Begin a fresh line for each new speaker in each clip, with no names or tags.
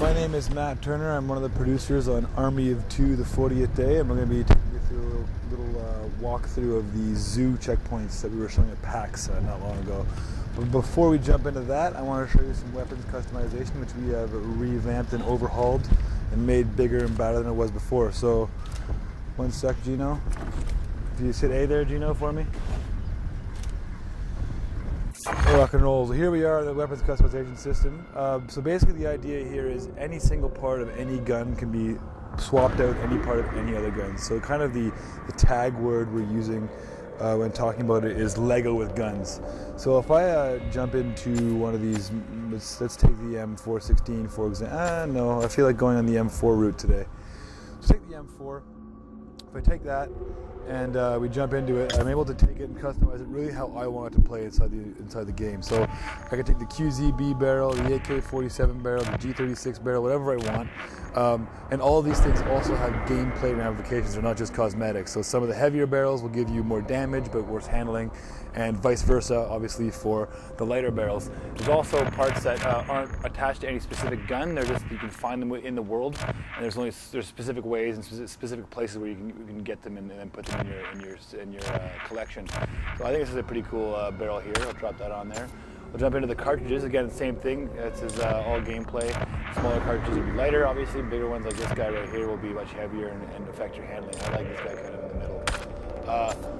My name is Matt Turner. I'm one of the producers on Army of Two, the 40th day, and we're going to be taking you through a little walkthrough of the zoo checkpoints that we were showing at PAX not long ago. But before we jump into that, I want to show you some weapons customization, which we have revamped and overhauled and made bigger and better than it was before. So, one sec, Gino. If you hit A there, Gino, for me. Rock and roll. So here we are, the weapons customization system. So basically the idea here is any single part of any gun can be swapped out any part of any other gun. So kind of the tag word we're using when talking about it is Lego with guns. So if I jump into one of these, let's take the M416 for example. No, I feel like going on the M4 route today. So take the M4. If I take that and we jump into it, I'm able to take it and customize it really how I want it to play inside the game. So I can take the QZB barrel, the AK-47 barrel, the G36 barrel, whatever I want. And all of these things also have gameplay ramifications. They're not just cosmetics. So some of the heavier barrels will give you more damage but worse handling, and vice versa, obviously, for the lighter barrels. There's also parts that aren't attached to any specific gun. They're just, you can find them in the world, and there's specific ways and specific places where you can get them and then put them in your collection. So I think this is a pretty cool barrel here. I'll drop that on there. We'll jump into the cartridges. Again, same thing. This is all gameplay. Smaller cartridges will be lighter, obviously. Bigger ones like this guy right here will be much heavier and affect your handling. I like this guy kind of in the middle.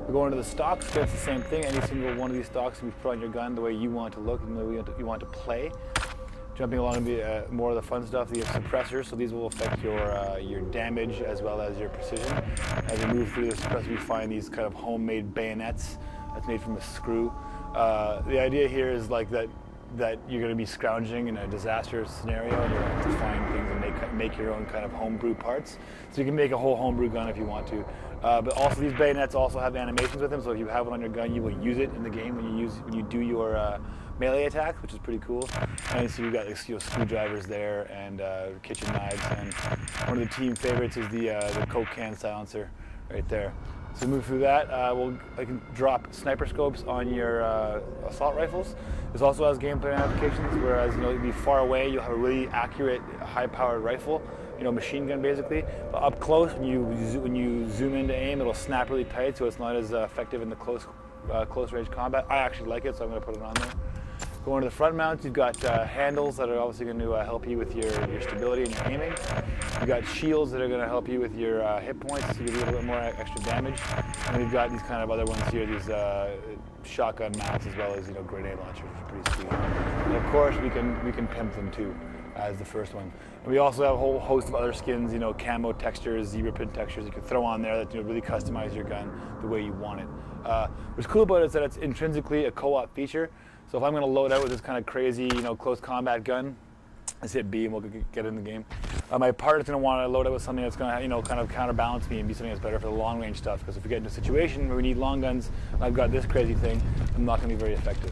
We go into the stocks. It's the same thing. Any single one of these stocks we put on your gun the way you want to look and the way you want to play. Jumping along to be more of the fun stuff, the suppressors. So these will affect your damage as well as your precision. As we move through the suppressor, we find these kind of homemade bayonets that's made from a screw. The idea here is like that you're going to be scrounging in a disaster scenario and you're going to have to find things and make your own kind of homebrew parts. So you can make a whole homebrew gun if you want to. But also these bayonets also have animations with them, so if you have it on your gun, you will use it in the game when you do your melee attacks, which is pretty cool. And so you've got screwdrivers there and kitchen knives, and one of the team favorites is the Coke can silencer right there. So move through that. I can drop sniper scopes on your assault rifles. This also has gameplay applications, whereas you'll be far away, you'll have a really accurate, high-powered rifle, machine gun basically. But up close, when you zoom into aim, it'll snap really tight, so it's not as effective in the close range combat. I actually like it, so I'm going to put it on there. Going to the front mounts, you've got handles that are obviously going to help you with your stability and your aiming. You've got shields that are going to help you with your hit points, so you get a little bit more extra damage. And we've got these kind of other ones here, these shotgun mounts as well as grenade launchers, which are pretty sweet. And of course, we can pimp them too, as the first one. And we also have a whole host of other skins, camo textures, zebra print textures you can throw on there that really customize your gun the way you want it. What's cool about it is that it's intrinsically a co-op feature. So if I'm going to load out with this kind of crazy, close combat gun, let's hit B and we'll get in the game. My partner's going to want to load out with something that's going to, kind of counterbalance me and be something that's better for the long range stuff. Because if we get into a situation where we need long guns, and I've got this crazy thing, I'm not going to be very effective.